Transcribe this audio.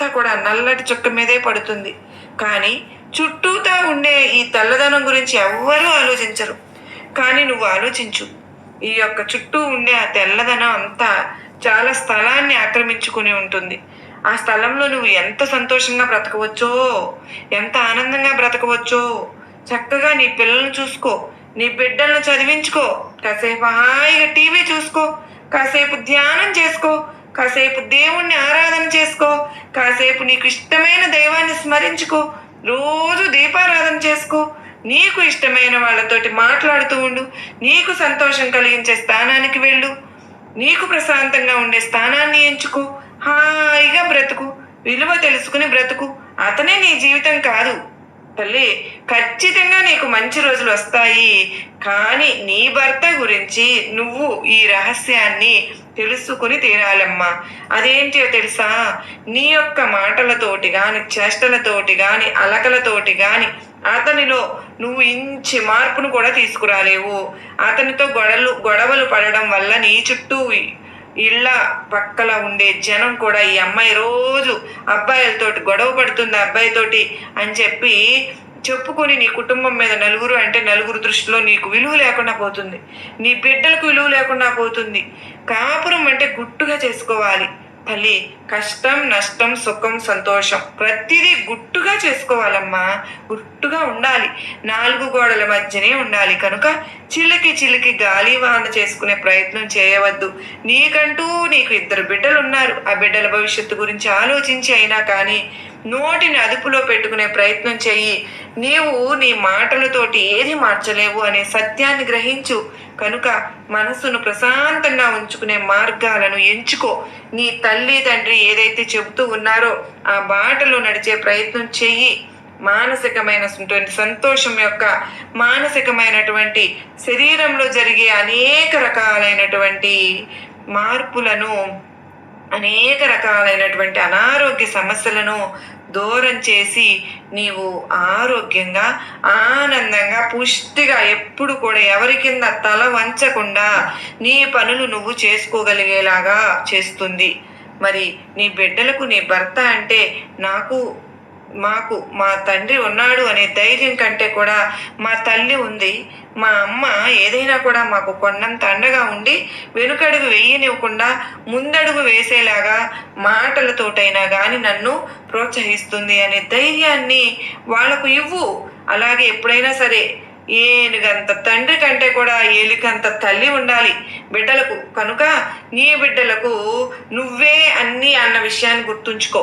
అంతా కూడా నల్లటి చుక్క మీదే పడుతుంది. కానీ చుట్టూతా ఉండే ఈ తెల్లదనం గురించి ఎవ్వరూ ఆలోచించరు. కానీ నువ్వు ఆలోచించు. ఈ యొక్క చుట్టూ ఉండే ఆ తెల్లదనం అంతా చాలా స్థలాన్ని ఆక్రమించుకుని ఉంటుంది. ఆ స్థలంలో నువ్వు ఎంత సంతోషంగా బ్రతకవచ్చో, ఎంత ఆనందంగా బ్రతకవచ్చో. చక్కగా నీ పిల్లల్ని చూసుకో, నీ బిడ్డలను చదివించుకో, కాసేపు హాయిగా టీవీ చూసుకో, కాసేపు ధ్యానం చేసుకో, కాసేపు దేవుణ్ణి ఆరాధన చేసుకో, కాసేపు నీకు ఇష్టమైన దైవాన్ని స్మరించుకో, రోజు దీపారాధన చేసుకో, నీకు ఇష్టమైన వాళ్ళతోటి మాట్లాడుతూ ఉండు, నీకు సంతోషం కలిగించే స్థానానికి వెళ్ళు, నీకు ప్రశాంతంగా ఉండే స్థానాన్ని ఎంచుకో, హాయిగా బ్రతుకు, విలువ తెలుసుకుని బ్రతుకు. అతనే నీ జీవితం కాదు తల్లి. ఖచ్చితంగా నీకు మంచి రోజులు వస్తాయి. కానీ నీ భర్త గురించి నువ్వు ఈ రహస్యాన్ని తెలుసుకుని తీరాలమ్మా. అదేంటో తెలుసా? నీ యొక్క మాటలతోటి గాని, చేష్టలతోటి గాని, అలకలతోటి గాని అతనిలో నువ్వు ఇంచి మార్పును కూడా తీసుకురాలేవు. అతనితో గొడవలు పడడం వల్ల నీ చుట్టూ ఇళ్ళ పక్కల ఉండే జనం కూడా ఈ అమ్మాయి రోజు అబ్బాయిలతోటి గొడవ పడుతుంది అబ్బాయితోటి అని చెప్పి చెప్పుకొని నీ కుటుంబం మీద నలుగురు అంటే నలుగురు దృష్టిలో నీకు విలువ లేకుండా పోతుంది. నీ బిడ్డలకు విలువ లేకుండా పోతుంది. కాపురం అంటే గుట్టుగా చేసుకోవాలి తల్లి. కష్టం, నష్టం, సుఖం, సంతోషం ప్రతిదీ గుట్టుగా చేసుకోవాలమ్మా. గుట్టుగా ఉండాలి. నాలుగు గోడల మధ్యనే ఉండాలి. కనుక చిలికి గాలివాన చేసుకునే ప్రయత్నం చేయవద్దు. నీకంటూ నీకు 2 బిడ్డలు ఉన్నారు. ఆ బిడ్డల భవిష్యత్తు గురించి ఆలోచించి అయినా కానీ నోటిని అదుపులో పెట్టుకునే ప్రయత్నం చెయ్యి. నీవు నీ మాటలతోటి ఏది మార్చలేవు అనే సత్యాన్ని గ్రహించు. కనుక మనసును ప్రశాంతంగా ఉంచుకునే మార్గాలను ఎంచుకో. నీ తల్లి తండ్రి ఏదైతే చెబుతూ ఉన్నారో ఆ బాటలో నడిచే ప్రయత్నం చెయ్యి. మానసికమైనటువంటి సంతోషం యొక్క మానసికమైనటువంటి శరీరంలో జరిగే అనేక రకాలైనటువంటి మార్పులను, అనేక రకాలైనటువంటి అనారోగ్య సమస్యలను దూరం చేసి నీవు ఆరోగ్యంగా, ఆనందంగా, పుష్టిగా ఎప్పుడు కూడా ఎవరి కింద తల వంచకుండా నీ పనులు నువ్వు చేసుకోగలిగేలాగా చేస్తుంది. మరి నీ బిడ్డలకు నీ భర్త అంటే మాకు మా తండ్రి ఉన్నాడు అనే ధైర్యం కంటే కూడా మా తల్లి ఉంది, మా అమ్మ ఏదైనా కూడా మాకు కొండంత అండగా ఉండి వెనుకడుగు వేయనివ్వకుండా ముందడుగు వేసేలాగా మాటలతోటైనా కానీ నన్ను ప్రోత్సహిస్తుంది అనే ధైర్యాన్ని వాళ్లకు ఇవ్వు. అలాగే ఎప్పుడైనా సరే ఏనుగంత తండ్రి కంటే కూడా ఏలికంత తల్లి ఉండాలి బిడ్డలకు. కనుక నీ బిడ్డలకు నువ్వే అన్నీ అన్న విషయాన్ని గుర్తుంచుకో.